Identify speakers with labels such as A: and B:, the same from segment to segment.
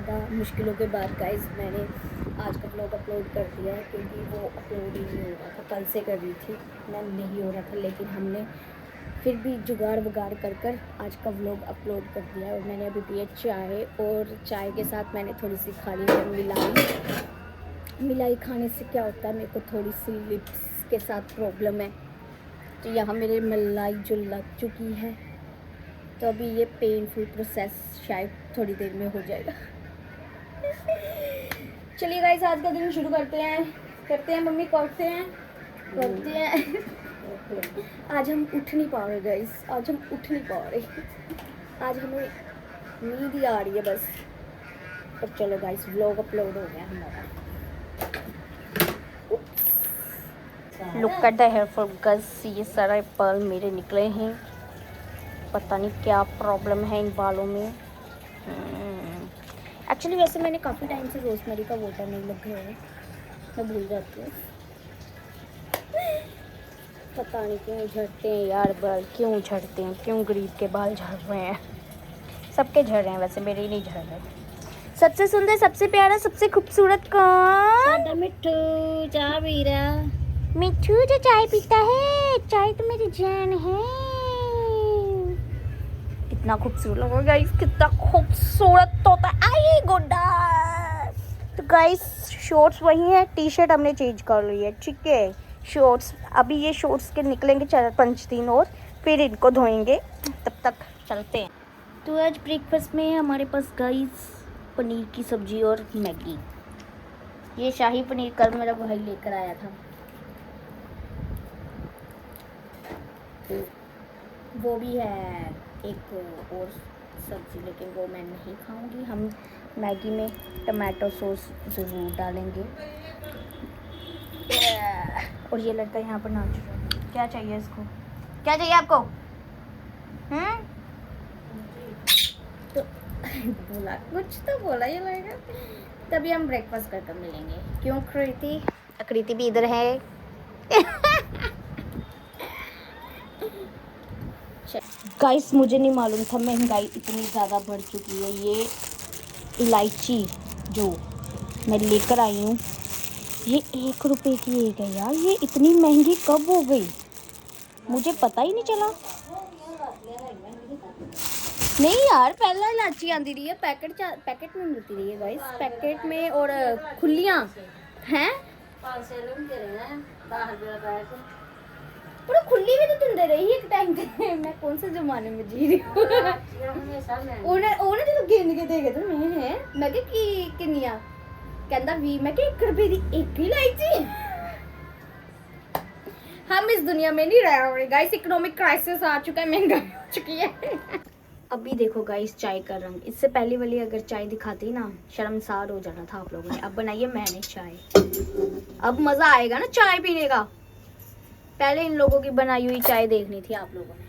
A: ज़्यादा मुश्किलों के बाद गाइस मैंने आज का व्लॉग अपलोड कर दिया है, क्योंकि वो अपलोड ही नहीं हो रहा था। कल से कर रही थी मैं, नहीं हो रहा था, लेकिन हमने फिर भी जुगाड़ वगाड़ कर आज का व्लॉग अपलोड कर दिया। और मैंने अभी पिया चाय, और चाय के साथ मैंने थोड़ी सी खा ली है मिलाई खाने से क्या होता है, मेरे को थोड़ी सी लिप्स के साथ प्रॉब्लम है, तो यहाँ मेरे मलाई जो लग चुकी है, तो अभी ये पेनफुल प्रोसेस शायद थोड़ी देर में हो जाएगा। चलिए गाइस, आज का दिन शुरू करते हैं मम्मी, करते हैं। आज हम उठ नहीं पा रहे गाइस, आज हम उठ नहीं पा रहे, आज हमें नींद ही आ रही है बस। पर चलो गाइस, व्लॉग अपलोड हो गया हमारा। Look at the hair fall guys, ये सारे बाल मेरे निकले हैं, पता नहीं क्या प्रॉब्लम है इन बालों में। एक्चुअली वैसे मैंने काफ़ी टाइम से रोजमेरी का वाटर नहीं लग गया है, मैं भूल जाती हूँ। पता नहीं क्यों झड़ते हैं यार बाल, क्यों झड़ते हैं, क्यों गरीब के बाल झड़ रहे हैं। सबके झड़ रहे हैं वैसे, मेरे ही नहीं झड़ रहे। सबसे सुंदर, सबसे प्यारा, सबसे खूबसूरत कौन? मिट्टू चाय पी रहा। मिट्टू जो चाय पीता है, चाय तो मेरी जान है। कितना खूबसूरत लगा गाइस, कितना खूबसूरत तोता। आई गुड्डा। तो गाइस शॉर्ट्स वही है, टी शर्ट हमने चेंज कर ली है, ठीक है। शॉर्ट्स अभी ये शॉर्ट्स के निकलेंगे 4-5 दिन और फिर इनको धोएंगे, तब तक चलते हैं। तो आज ब्रेकफास्ट में हमारे पास गाइस पनीर की सब्जी और मैगी। ये शाही पनीर कल मेरा भाई लेकर आया था, वो भी है एक और सब्जी, लेकिन वो मैं नहीं खाऊंगी। हम मैगी में टमाटो सॉस ज़रूर डालेंगे। और ये लड़का यहाँ पर नाच रहा है, क्या चाहिए इसको, क्या चाहिए आपको? तो बोला कुछ, तो बोला ये लड़का। तभी हम ब्रेकफास्ट करके मिलेंगे, क्यों कृति? कृति भी इधर है। गाइस मुझे नहीं मालूम था महंगाई इतनी ज़्यादा बढ़ चुकी है। ये इलायची जो मैं लेकर आई हूँ, ये 1 रुपए की एक है यार। ये इतनी महंगी कब हो गई, मुझे पता ही नहीं चला। नहीं यार, पहला इलायची आती रही है, पैकेट में मिलती रही है गाइस, पैकेट में। और खुलियाँ हैं, पूरा खुली भी तो दिंदे रही एक टाइम पे। मैं कौन से जमाने में जी रही हूँ। उन्हें जो गिन के देखे तो मैं कि किन्निया कहता 20, मैं 1 रुपए की एक ही इलायची। हम इस दुनिया में नहीं रह रहे गाइस, इकोनॉमिक क्राइसिस आ चुका है, महंगाई हो चुकी है। अभी देखो गाइस चाय का रंग, इससे पहले वाली अगर चाय दिखाती ना, शर्मसार हो जाना था आप लोगों ने। अब बनाई है मैंने चाय, अब मजा आएगा ना चाय पीने का। पहले इन लोगों की बनाई हुई चाय देखनी थी आप लोगों ने।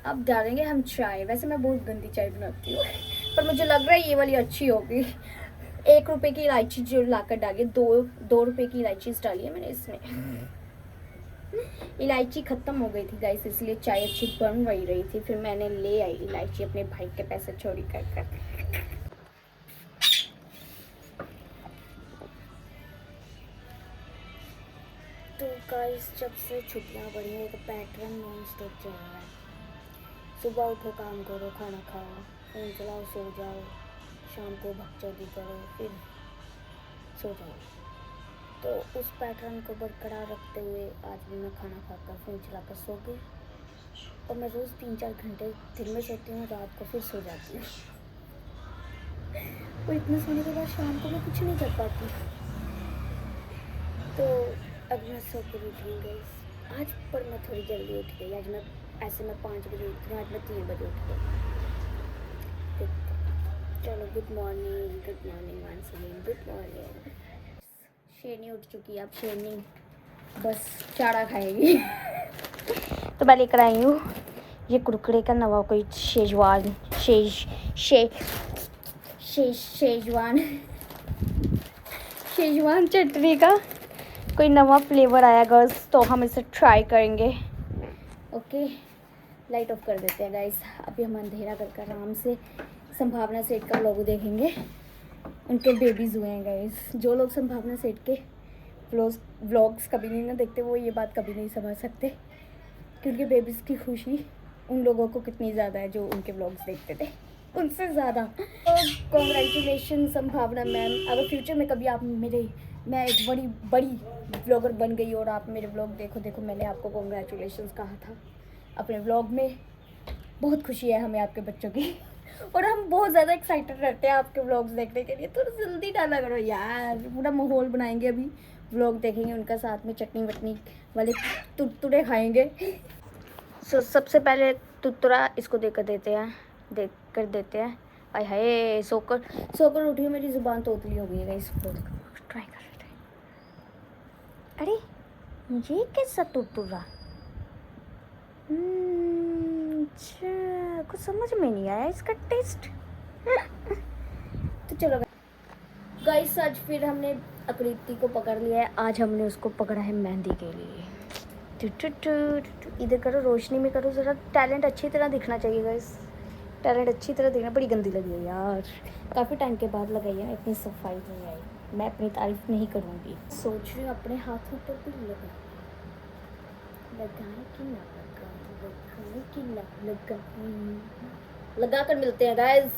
A: अब डालेंगे हम चाय। वैसे मैं बहुत गंदी चाय बनाती हूँ, पर मुझे लग रहा है ये वाली अच्छी होगी। 1 रुपए की इलायची जो लाकर डाली, 2 रुपए की इलायची डाली है मैंने इसमें। इलायची खत्म हो गई थी गाइस, इसलिए चाय अच्छी बन रही थी। फिर मैंने ले आई इलायची, अपने भाई के पैसे चोरी कर। तो गाइस जब से छुट्टियां पड़ी हैं, तो पैटर्न नॉन स्टॉप चल रहा है। सुबह उठो, काम करो, खाना खाओ, फोन चलाओ, सो जाओ, शाम को भगचौदी करो, फिर सो जाओ। तो उस पैटर्न को बरकरार रखते हुए आज भी मैं खाना खाकर फ़ोन चलाकर सो गई। और मैं रोज़ 3-4 घंटे दिन में सोती हूँ, रात को फिर सो जाती हूँ। और इतने सोने के बाद शाम को मैं कुछ नहीं कर पाती। तो अब मैं सो कर उठ गई आज, पर मैं थोड़ी जल्दी उठ गई आज। मैं 5 बजे उठी हूँ, आज मैं 3 बजे उठ गई। चलो good morning once again, good morning. शेरनी उठ चुकी है, अब शेरनी बस चारा खाएगी। तो मैं लेकर आई हूँ ये कुरकुरे का नवा कोई शेजवान चटनी का कोई नवा फ्लेवर आया गर्ल्स, तो हम इसे ट्राई करेंगे। ओके, लाइट ऑफ कर देते हैं गाइस। अभी हम अंधेरा करके आराम से संभावना सेठ का व्लॉग देखेंगे। उनके बेबीज़ हुए हैं गाइस। जो लोग संभावना सेठ के व्लॉग्स कभी नहीं ना देखते, वो ये बात कभी नहीं समझ सकते कि उनके बेबीज़ की खुशी उन लोगों को कितनी ज़्यादा है जो उनके व्लॉग्स देखते थे, उनसे ज़्यादा। तो कॉन्ग्रेचुलेशन संभावना मैम। अगर फ्यूचर में कभी आप मैं एक बड़ी व्लॉगर बन गई और आप मेरे व्लॉग देखो मैंने आपको कॉन्ग्रेचुलेशन कहा था अपने व्लॉग में। बहुत खुशी है हमें आपके बच्चों की और हम बहुत ज़्यादा एक्साइटेड रहते हैं आपके व्लॉग्स देखने के लिए। तो जल्दी डाला करो यार, पूरा माहौल बनाएंगे। अभी व्लॉग देखेंगे उनका, साथ में चटनी वटनी वाले तुरतुरे खाएंगे। सबसे पहले तुरतुरा इसको देख कर देते हैं। आय हाय, सोकर उठी, मेरी ज़ुबान तोतली हो गई है। इसको ट्राई कर लेते हैं। अरे ये कैसा तुरतुरा, अच्छा कुछ समझ में नहीं आया इसका टेस्ट। तो चलो गाइस, आज फिर हमने आकृति को पकड़ लिया है। आज हमने उसको पकड़ा है मेहंदी के लिए। इधर करो, रोशनी में करो ज़रा, टैलेंट अच्छी तरह दिखना चाहिए गाइस। टैलेंट अच्छी तरह दिखना। बड़ी गंदी लगी है यार, काफ़ी टाइम के बाद लगाई है, इतनी सफाई नहीं आई। मैं अपनी तारीफ नहीं करूँगी। सोच रही हूँ अपने हाथों पर भी लगाए कि ना लगा कर मिलते हैं गाइस।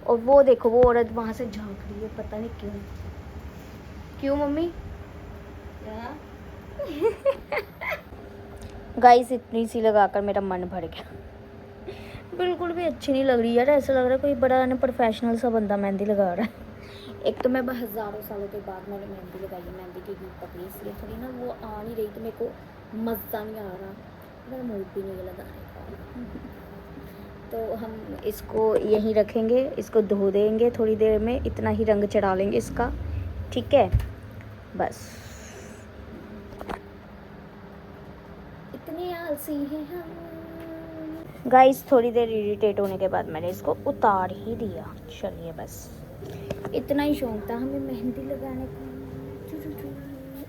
A: और वो देखो, वो औरत वहाँ से झांक रही है, पता नहीं क्यों मम्मी। गाइस इतनी सी लगाकर मेरा मन भर गया। बिल्कुल भी अच्छी नहीं लग रही यार, ऐसा लग रहा है कोई बड़ा ना प्रोफेशनल सा बंदा मेहंदी लगा रहा है। एक तो मैं हज़ारों सालों के बाद मैंने मेहंदी लगाई है, मेहंदी की धूप पकड़ी, इसलिए थोड़ी ना वो आ नहीं रही, तो मेरे को मज़ा नहीं आ रहा, मेरा मूड भी नहीं लगाने का। तो हम इसको यहीं रखेंगे, इसको धो देंगे थोड़ी देर में, इतना ही रंग चढ़ा लेंगे इसका, ठीक है बस। इतने आलसी हैं हम गाइस। थोड़ी देर इरिटेट होने के बाद मैंने इसको उतार ही दिया। चलिए बस इतना ही शौक था हमें मेहंदी लगाने का।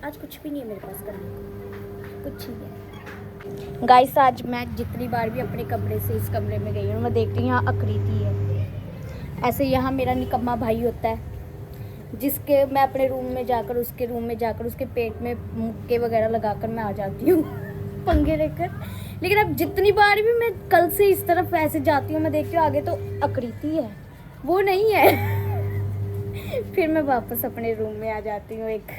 A: आज कुछ भी नहीं है मेरे पास करने को, कुछ नहीं है गाइस। आज मैं जितनी बार भी अपने कमरे से इस कमरे में गई हूँ, मैं देखती हूँ यहाँ आकृति है। ऐसे यहाँ मेरा निकम्मा भाई होता है, जिसके मैं अपने रूम में जाकर उसके पेट में मुक्के वगैरह लगाकर मैं आ जाती हूँ पंगे लेकर। लेकिन अब जितनी बार भी मैं कल से इस तरफ ऐसे जाती हूँ, मैं देखती हूँ आगे तो आकृति है, वो नहीं है। फिर मैं वापस अपने रूम में आ जाती हूँ एक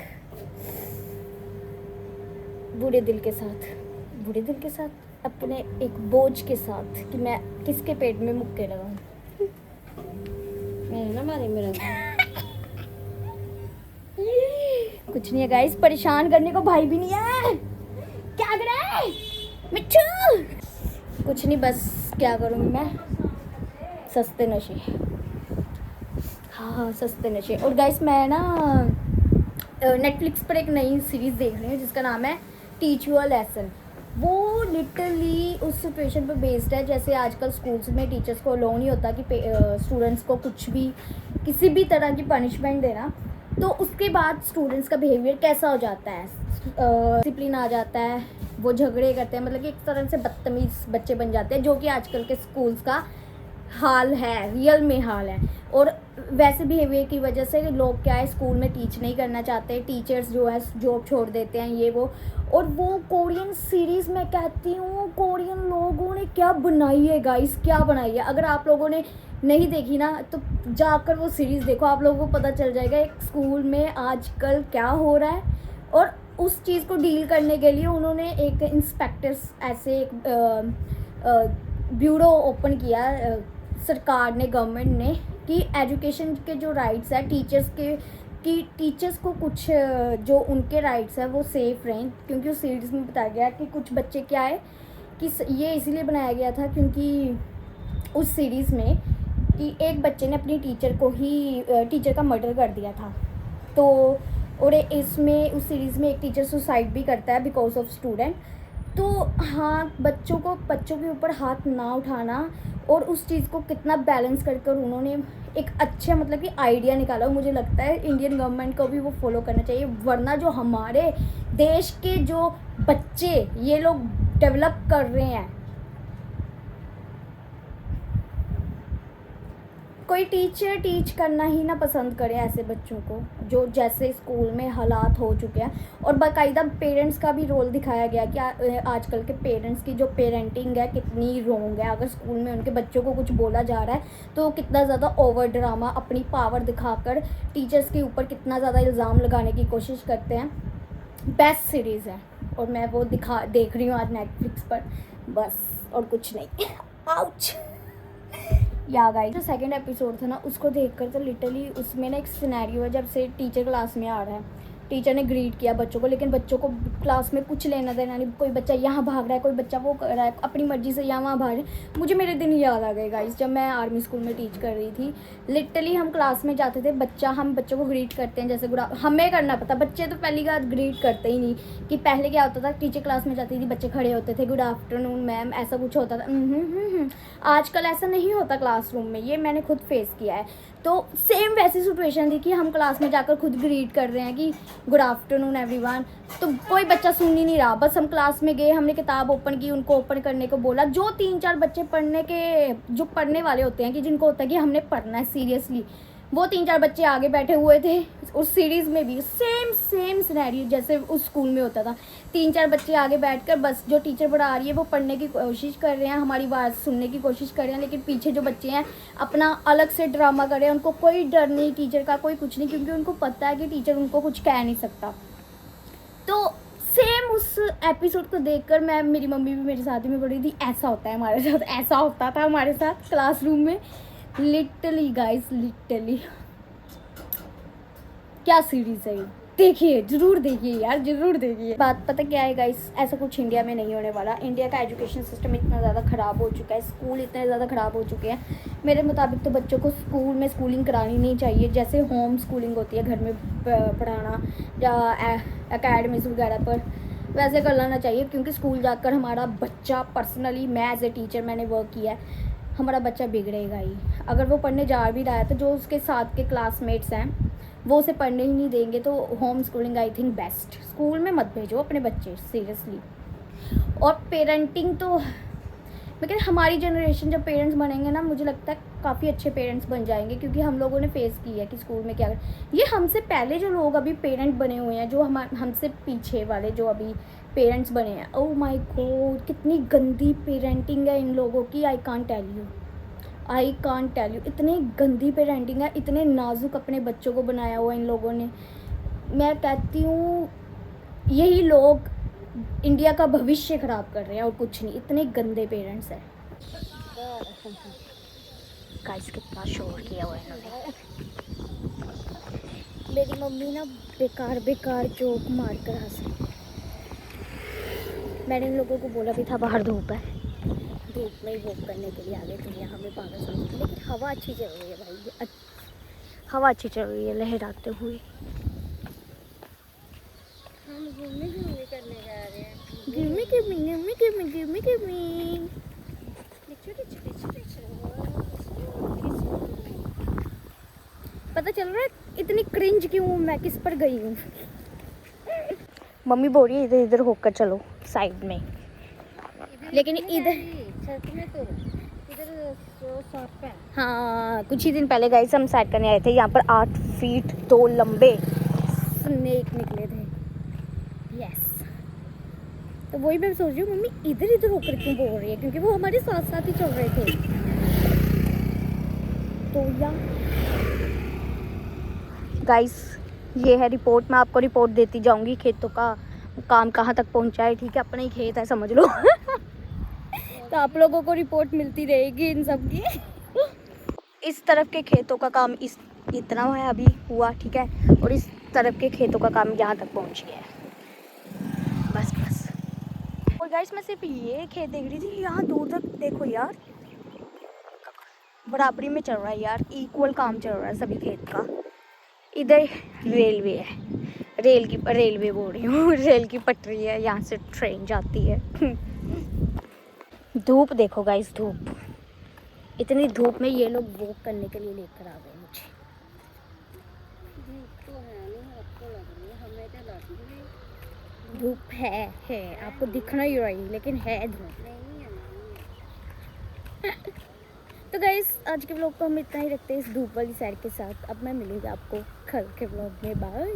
A: बूढ़े दिल के साथ, अपने एक बोझ के साथ कि मैं किसके पेट में मुक्के लगाऊं। ना मारे मेरा कुछ नहीं है गाइस, परेशान करने को भाई भी नहीं है। क्या कर रहा है मिट्ठू? कुछ नहीं, बस क्या करूँगी मैं, सस्ते नशे। हाँ सस्ते नशे। और गाइस मैं ना नेटफ्लिक्स पर एक नई सीरीज़ देख रही हूँ जिसका नाम है टीच यू अ लेसन। वो लिटरली उस सिचुएशन पर बेस्ड है, जैसे आजकल स्कूल्स में टीचर्स को अलाउ नहीं होता कि स्टूडेंट्स को कुछ भी किसी भी तरह की पनिशमेंट देना, तो उसके बाद स्टूडेंट्स का बिहेवियर कैसा हो जाता है, डिसिप्लिन आ जाता है, वो झगड़े करते हैं, मतलब कि एक तरह से बदतमीज बच्चे बन जाते हैं, जो कि आजकल के स्कूल्स का हाल है, रियल में हाल है। और वैसे बिहेवियर की वजह से लोग क्या है, स्कूल में टीच नहीं करना चाहते, टीचर्स जो है जॉब छोड़ देते हैं, ये वो। और वो कोरियन सीरीज़ में कहती हूँ, कोरियन लोगों ने क्या बनाई है गाइस, क्या बनाई है। अगर आप लोगों ने नहीं देखी ना तो जाकर वो सीरीज़ देखो, आप लोगों को पता चल जाएगा एक स्कूल में आजकल क्या हो रहा है। और उस चीज़ को डील करने के लिए उन्होंने एक इंस्पेक्टर्स ऐसे एक ब्यूरो ओपन किया सरकार ने, गवर्नमेंट ने, कि एजुकेशन के जो राइट्स है टीचर्स के, कि टीचर्स को कुछ जो उनके राइट्स है वो सेफ़ रहें। क्योंकि उस सीरीज़ में बताया गया कि कुछ बच्चे क्या है कि ये इसलिए बनाया गया था क्योंकि उस सीरीज़ में कि एक बच्चे ने अपनी टीचर का मर्डर कर दिया था। तो और इसमें उस सीरीज़ में एक टीचर सुसाइड भी करता है बिकॉज ऑफ स्टूडेंट। तो हाँ, बच्चों के ऊपर हाथ ना उठाना, और उस चीज़ को कितना बैलेंस कर उन्होंने एक अच्छा मतलब कि आइडिया निकाला। मुझे लगता है इंडियन गवर्नमेंट को भी वो फॉलो करना चाहिए, वरना जो हमारे देश के जो बच्चे ये लोग डेवलप कर रहे हैं, कोई टीचर टीच करना ही ना पसंद करे ऐसे बच्चों को, जो जैसे स्कूल में हालात हो चुके हैं। और बाकायदा पेरेंट्स का भी रोल दिखाया गया कि आजकल के पेरेंट्स की जो पेरेंटिंग है कितनी रॉन्ग है। अगर स्कूल में उनके बच्चों को कुछ बोला जा रहा है तो कितना ज़्यादा ओवर ड्रामा, अपनी पावर दिखाकर टीचर्स के ऊपर कितना ज़्यादा इल्ज़ाम लगाने की कोशिश करते हैं। बेस्ट सीरीज़ है और मैं वो देख रही हूँ आज नेटफ्लिक्स पर, बस और कुछ नहीं। आउच या गाइस, जो सेकंड एपिसोड था ना उसको देखकर तो लिटरली उसमें ना एक सिनेरियो है, जब से टीचर क्लास में आ रहा है, टीचर ने ग्रीट किया बच्चों को, लेकिन बच्चों को क्लास में कुछ लेना देना नहीं। कोई बच्चा यहाँ भाग रहा है, कोई बच्चा वो कर रहा है, अपनी मर्जी से यहाँ वहाँ भाग रहे हैं। मुझे मेरे दिन याद आ गए गाइस, जब मैं आर्मी स्कूल में टीच कर रही थी। लिटरली हम क्लास में जाते थे, हम बच्चों को ग्रीट करते हैं जैसे हमें करना पता, बच्चे तो पहली बात ग्रीट करते ही नहीं। कि पहले क्या होता था, टीचर क्लास में जाती थी, बच्चे खड़े होते थे, गुड आफ्टरनून मैम, ऐसा कुछ होता था। आजकल ऐसा नहीं होता क्लासरूम में, ये मैंने खुद फेस किया है। तो सेम वैसी सिचुएशन थी कि हम क्लास में जाकर खुद ग्रीट कर रहे हैं कि गुड आफ्टरनून एवरीवन, तो कोई बच्चा सुन ही नहीं रहा। बस हम क्लास में गए, हमने किताब ओपन की, उनको ओपन करने को बोला। जो 3-4 बच्चे जो पढ़ने वाले होते हैं, कि जिनको होता है कि हमने पढ़ना है सीरियसली, वो 3-4 बच्चे आगे बैठे हुए थे। उस सीरीज़ में भी सेम सिनेरियो जैसे उस स्कूल में होता था। 3-4 बच्चे आगे बैठकर बस जो टीचर पढ़ा रही है वो पढ़ने की कोशिश कर रहे हैं, हमारी बात सुनने की कोशिश कर रहे हैं, लेकिन पीछे जो बच्चे हैं अपना अलग से ड्रामा कर रहे हैं। उनको कोई डर नहीं टीचर का, कोई कुछ नहीं, क्योंकि उनको पता है कि टीचर उनको कुछ कह नहीं सकता। तो सेम उस एपिसोड को देखकर मेरी मम्मी भी मेरे साथ में पढ़ी थी। ऐसा होता है हमारे साथ, ऐसा होता था हमारे साथ क्लासरूम में। लिटरली गाइस, लिटरली क्या सीरीज़ है ये, देखिए, ज़रूर देखिए यार, ज़रूर देखिए। बात पता क्या है गाइस, ऐसा कुछ इंडिया में नहीं होने वाला। इंडिया का एजुकेशन सिस्टम इतना ज़्यादा ख़राब हो चुका है, स्कूल इतने ज़्यादा ख़राब हो चुके हैं। मेरे मुताबिक तो बच्चों को स्कूल में स्कूलिंग करानी नहीं चाहिए। जैसे होम स्कूलिंग होती है, घर में पढ़ाना या एकेडमीज़ वगैरह पर, वैसे कर लेना चाहिए। क्योंकि स्कूल जाकर हमारा बच्चा, पर्सनली मैं एज ए टीचर मैंने वर्क किया है, हमारा बच्चा बिगड़ेगा ही। अगर वो पढ़ने जा भी रहा है तो जो उसके साथ के क्लासमेट्स हैं वो उसे पढ़ने ही नहीं देंगे। तो home schooling I think best. School में मत भेजो अपने बच्चे सीरियसली। और पेरेंटिंग तो मैं कहती, हमारी जनरेशन जब पेरेंट्स बनेंगे ना, मुझे लगता है काफ़ी अच्छे पेरेंट्स बन जाएंगे। क्योंकि हम लोगों ने फेस की है कि स्कूल में क्या ये हमसे पहले जो लोग अभी पेरेंट बने हुए हैं, जो हमसे पीछे वाले जो अभी पेरेंट्स बने हैं, ओह माय गॉड, कितनी गंदी पेरेंटिंग है इन लोगों की। आई कांट टेल यू, इतनी गंदी पेरेंटिंग है। इतने नाजुक अपने बच्चों को बनाया हुआ इन लोगों ने। मैं कहती हूँ यही लोग इंडिया का भविष्य ख़राब कर रहे हैं और कुछ नहीं। इतने गंदे पेरेंट्स हैं गाइस। कितना शोर किया हुआ है इन्होंने। मेरी मम्मी ना बेकार जोक मार कर हंसी। मैंने इन लोगों को बोला भी था बाहर धूप है, धूप में ही वॉक करने के लिए आ गए थे, यहाँ पे पागल समझते। लेकिन हवा अच्छी चल रही है भाई, हवा अच्छी चल रही है लहराते हुए। हम घूमने करने जा रहे हैं। पता चल रहा है इतनी क्रिंज क्यों हूँ मैं, किस पर गई हूँ। मम्मी बोल रही है इधर इधर होकर चलो साइड में, लेकिन इधर हाँ, कुछ ही दिन पहले गाइस हम सेट करने आए थे। यहाँ पर 8 फीट 2 लंबे स्नेक निकले थे। यस, तो वही मैं सोच रही हूँ मम्मी इधर इधर होकर क्यों बोल रही है, क्योंकि वो हमारे साथ साथ ही चल रहे थे। तो या गाइस, ये है रिपोर्ट। मैं आपको रिपोर्ट देती जाऊँगी खेतों का काम कहाँ तक पहुँचा है। ठीक है, अपना ही खेत है समझ लो। तो आप लोगों को रिपोर्ट मिलती रहेगी इन सब की। इस तरफ के खेतों का काम इतना है अभी हुआ, ठीक है, और इस तरफ के खेतों का काम यहाँ तक पहुँच गया है। बस। और गाइस, मैं सिर्फ ये खेत देख रही थी, यहाँ दूर तक देखो यार, बराबरी में चल रहा है यार, इक्वल काम चल रहा है सभी खेत का। इधर रेलवे है, रेलवे बोल रही हूँ, रेल की पटरी है, यहाँ से ट्रेन जाती है। धूप देखो गाइस, धूप, इतनी धूप में ये लोग वॉक करने के लिए लेकर आ गए मुझे। धूप तो है नहीं, आपको लग रही है, हमें तो लग रही है धूप है आपको दिख नहीं रही, लेकिन है धूप। तो गाइस आज के ब्लॉग को हम इतना ही रखते हैं इस धूप वाली साइड के साथ। अब मैं मिलूंगी आपको कल के ब्लॉग में। बाय।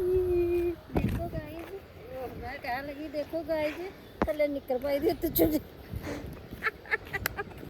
A: देखो गाइस मैं क्या लगी, देखो गाइस थले निकर पाई दी तो